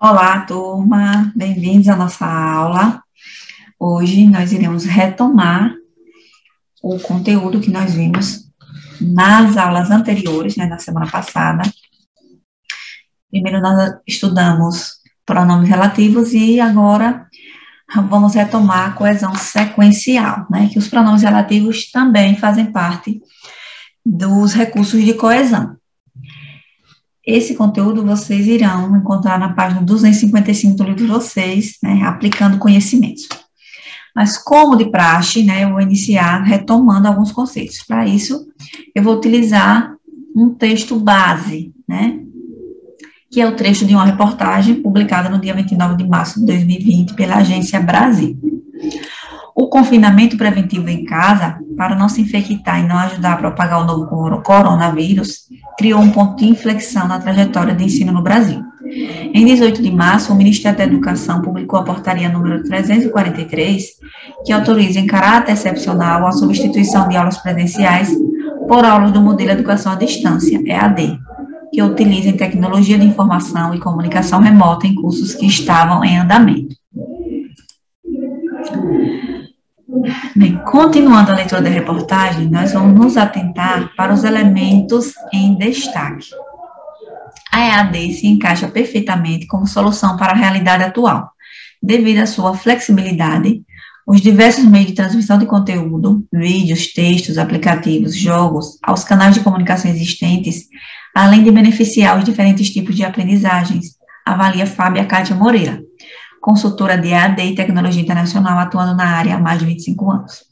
Olá, turma, bem-vindos à nossa aula. Hoje nós iremos retomar o conteúdo que nós vimos nas aulas anteriores, na semana passada. Primeiro nós estudamos pronomes relativos e agora vamos retomar a coesão sequencial, que os pronomes relativos também fazem parte dos recursos de coesão. Esse conteúdo vocês irão encontrar na página 255 do livro de vocês, aplicando conhecimentos. Mas, como de praxe, eu vou iniciar retomando alguns conceitos. Para isso, eu vou utilizar um texto base, que é o trecho de uma reportagem publicada no dia 29 de março de 2020 pela Agência Brasil. O confinamento preventivo em casa, para não se infectar e não ajudar a propagar o novo coronavírus, criou um ponto de inflexão na trajetória de ensino no Brasil. Em 18 de março, o Ministério da Educação publicou a portaria número 343, que autoriza em caráter excepcional a substituição de aulas presenciais por aulas do modelo Educação à Distância, EAD, que utilizem tecnologia de informação e comunicação remota em cursos que estavam em andamento. Bem, continuando a leitura da reportagem, nós vamos nos atentar para os elementos em destaque. A EAD se encaixa perfeitamente como solução para a realidade atual, devido à sua flexibilidade, os diversos meios de transmissão de conteúdo, vídeos, textos, aplicativos, jogos, aos canais de comunicação existentes, além de beneficiar os diferentes tipos de aprendizagens, avalia Fábia Kátia Moreira, consultora de EAD e Tecnologia Internacional, atuando na área há mais de 25 anos.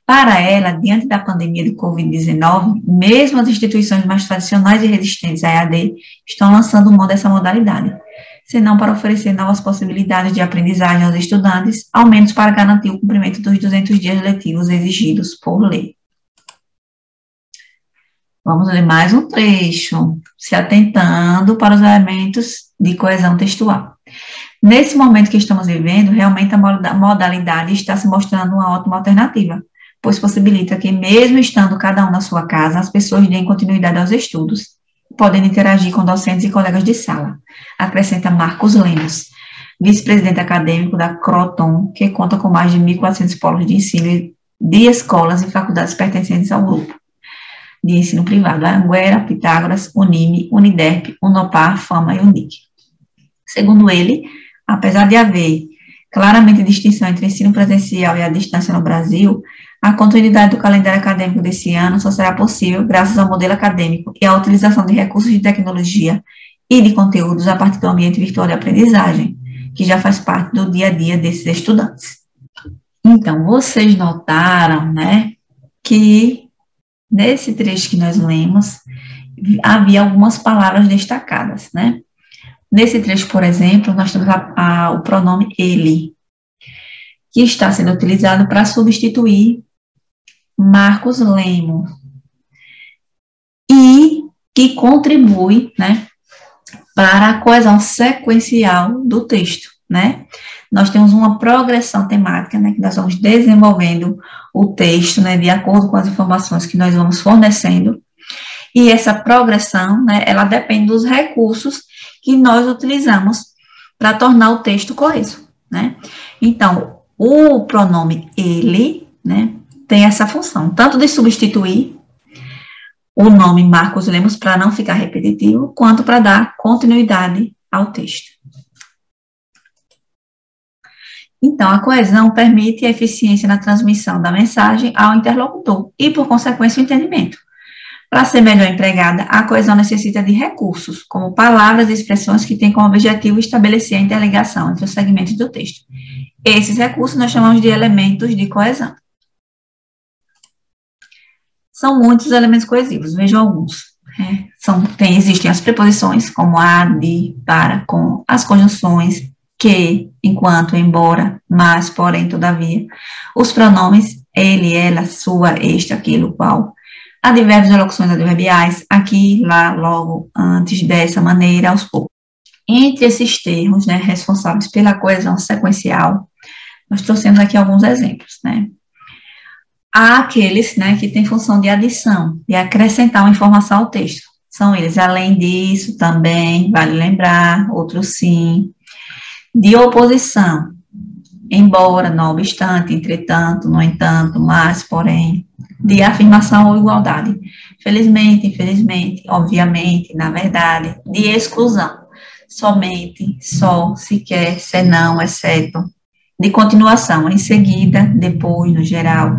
Para ela, diante da pandemia do Covid-19, mesmo as instituições mais tradicionais e resistentes à EAD estão lançando mão dessa modalidade, senão para oferecer novas possibilidades de aprendizagem aos estudantes, ao menos para garantir o cumprimento dos 200 dias letivos exigidos por lei. Vamos ler mais um trecho, se atentando para os elementos de coesão textual. Nesse momento que estamos vivendo, realmente a modalidade está se mostrando uma ótima alternativa, pois possibilita que, mesmo estando cada um na sua casa, as pessoas deem continuidade aos estudos, podendo interagir com docentes e colegas de sala, acrescenta Marcos Lemos, vice-presidente acadêmico da Croton, que conta com mais de 1.400 polos de ensino de escolas e faculdades pertencentes ao grupo de ensino privado, Anhanguera, Pitágoras, Unime, Uniderp, Unopar, Fama e Unic. Segundo ele, apesar de haver claramente distinção entre ensino presencial e a distância no Brasil, a continuidade do calendário acadêmico desse ano só será possível graças ao modelo acadêmico e à utilização de recursos de tecnologia e de conteúdos a partir do ambiente virtual de aprendizagem, que já faz parte do dia a dia desses estudantes. Então, vocês notaram, que nesse trecho que nós lemos, havia algumas palavras destacadas, Nesse trecho, por exemplo, nós temos o pronome ele, que está sendo utilizado para substituir Marcos Lemos, e que contribui, para a coesão sequencial do texto, Nós temos uma progressão temática, que nós vamos desenvolvendo o texto, de acordo com as informações que nós vamos fornecendo, e essa progressão, ela depende dos recursos que nós utilizamos para tornar o texto coeso, Então, o pronome ele, tem essa função, tanto de substituir o nome Marcos Lemos para não ficar repetitivo, quanto para dar continuidade ao texto. Então, a coesão permite a eficiência na transmissão da mensagem ao interlocutor e, por consequência, o entendimento. Para ser melhor empregada, a coesão necessita de recursos, como palavras e expressões que têm como objetivo estabelecer a interligação entre os segmentos do texto. Esses recursos nós chamamos de elementos de coesão. São muitos elementos coesivos, vejam alguns. Existem as preposições, como a, de, para, com, as conjunções, que, enquanto, embora, mas, porém, todavia, os pronomes ele, ela, sua, este, aquilo, qual, advérbios e locuções adverbiais, aqui, lá, logo, antes, dessa maneira, aos poucos. Entre esses termos, responsáveis pela coesão sequencial, nós trouxemos aqui alguns exemplos, Há aqueles, que têm função de adição, de acrescentar uma informação ao texto, São eles. Além disso, também, vale lembrar, outro sim, de oposição, embora, não obstante, entretanto, no entanto, mas, porém, de afirmação ou igualdade. Felizmente, infelizmente, obviamente, na verdade, de exclusão. Somente, só, sequer, senão, exceto. De continuação, em seguida, depois, no geral.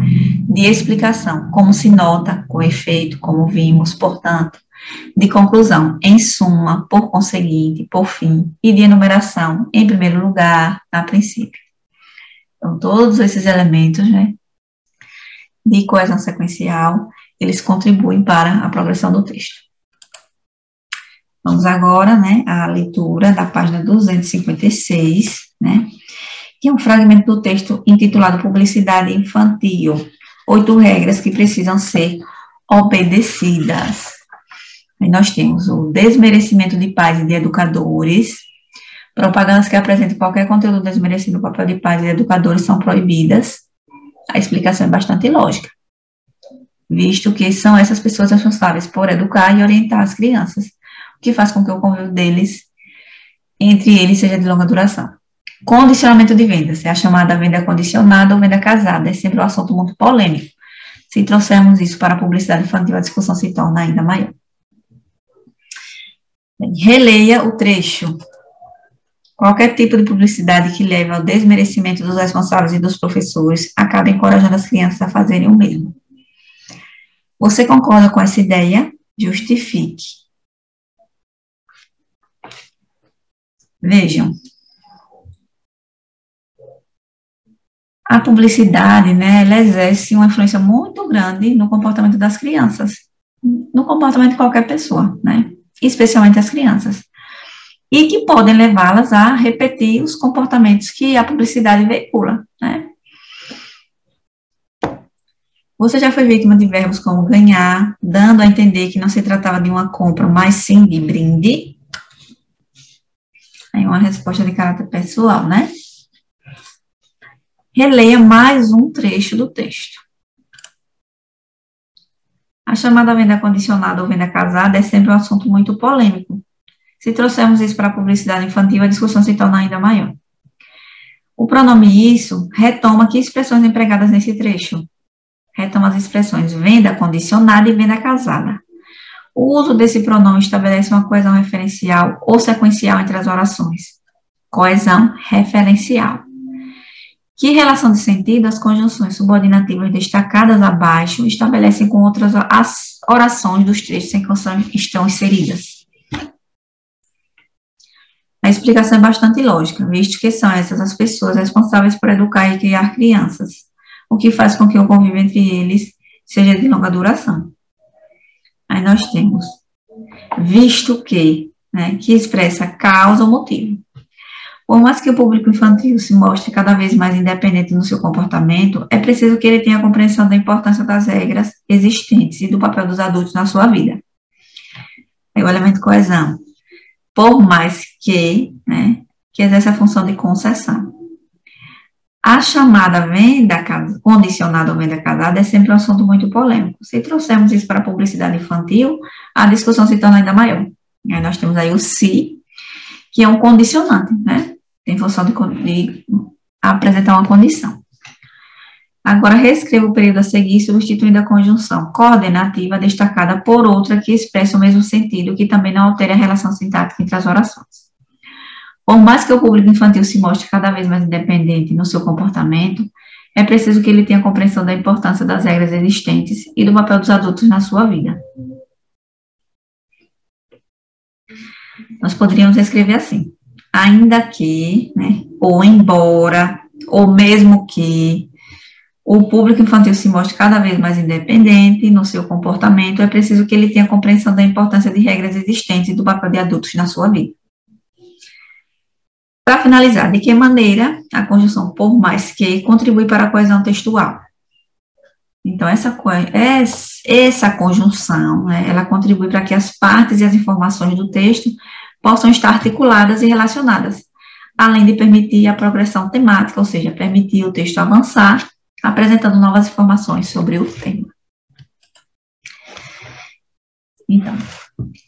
De explicação, como se nota, com efeito, como vimos, portanto. De conclusão, em suma, por conseguinte, por fim. E de enumeração, em primeiro lugar, a princípio. Então, todos esses elementos, né, de coesão sequencial, eles contribuem para a progressão do texto. Vamos agora, né, à leitura da página 256, né, que é um fragmento do texto intitulado Publicidade Infantil, 8 regras que precisam ser obedecidas. Aí nós temos o desmerecimento de pais e de educadores, propagandas que apresentam qualquer conteúdo desmerecendo o papel de pais e de educadores são proibidas. A explicação é bastante lógica, visto que são essas pessoas responsáveis por educar e orientar as crianças, o que faz com que o convívio deles, entre eles, seja de longa duração. Condicionamento de vendas, é a chamada venda condicionada ou venda casada, é sempre um assunto muito polêmico. Se trouxermos isso para a publicidade infantil, a discussão se torna ainda maior. Releia o trecho. Qualquer tipo de publicidade que leve ao desmerecimento dos responsáveis e dos professores acaba encorajando as crianças a fazerem o mesmo. Você concorda com essa ideia? Justifique. Vejam. A publicidade, né, ela exerce uma influência muito grande no comportamento das crianças, no comportamento de qualquer pessoa, né, especialmente as crianças, e que podem levá-las a repetir os comportamentos que a publicidade veicula, né. Você já foi vítima de verbos como ganhar, dando a entender que não se tratava de uma compra, mas sim de brinde? Aí uma resposta de caráter pessoal, né? Releia mais um trecho do texto. A chamada venda condicionada ou venda casada é sempre um assunto muito polêmico. Se trouxermos isso para a publicidade infantil, a discussão se torna ainda maior. O pronome isso retoma que expressões empregadas nesse trecho? Retoma as expressões venda condicionada e venda casada. O uso desse pronome estabelece uma coesão referencial ou sequencial entre as orações. Coesão referencial. Que relação de sentido as conjunções subordinativas destacadas abaixo estabelecem com outras as orações dos trechos em que estão inseridas? A explicação é bastante lógica, visto que são essas as pessoas responsáveis por educar e criar crianças, o que faz com que o convívio entre eles seja de longa duração. Aí nós temos, visto que, né, que expressa causa ou motivo. Por mais que o público infantil se mostre cada vez mais independente no seu comportamento, é preciso que ele tenha a compreensão da importância das regras existentes e do papel dos adultos na sua vida. Aí o elemento coesão. Por mais que, né, que exerce a função de concessão. A chamada venda condicionada ou venda casada é sempre um assunto muito polêmico. Se trouxermos isso para a publicidade infantil, a discussão se torna ainda maior. Aí nós temos aí o se, que é um condicionante, né? Tem função de apresentar uma condição. Agora, reescreva o período a seguir, substituindo a conjunção coordenativa destacada por outra que expressa o mesmo sentido, que também não altere a relação sintática entre as orações. Por mais que o público infantil se mostre cada vez mais independente no seu comportamento, é preciso que ele tenha compreensão da importância das regras existentes e do papel dos adultos na sua vida. Nós poderíamos escrever assim: ainda que, né, ou embora, ou mesmo que o público infantil se mostre cada vez mais independente no seu comportamento, é preciso que ele tenha compreensão da importância de regras existentes e do papel de adultos na sua vida. Para finalizar, de que maneira a conjunção por mais que contribui para a coesão textual? Então, essa conjunção, né, ela contribui para que as partes e as informações do texto possam estar articuladas e relacionadas, além de permitir a progressão temática, ou seja, permitir o texto avançar, apresentando novas informações sobre o tema. Então,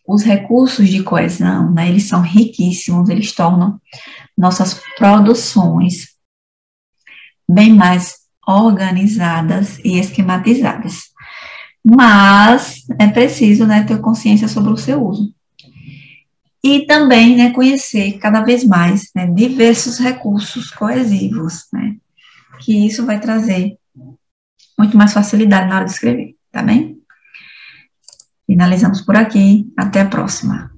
os recursos de coesão, né, eles são riquíssimos, eles tornam nossas produções bem mais organizadas e esquematizadas. Mas é preciso, né, ter consciência sobre o seu uso. E também, né, conhecer cada vez mais, né, diversos recursos coesivos, né, que isso vai trazer muito mais facilidade na hora de escrever, tá bem? Finalizamos por aqui, até a próxima.